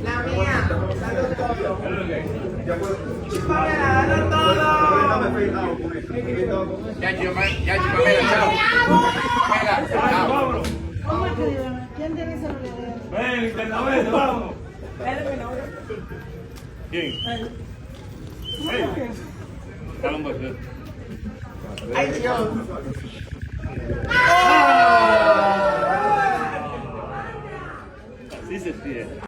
La mía, dalo todo. Pamela, dalo todo. Ya, Pamela, chao. Pamela, chao. ¿Quién tiene ese celular? Ven, internamente, vamos. ¿Quién? Dale un beso. Ay, Dios. ¡Oh!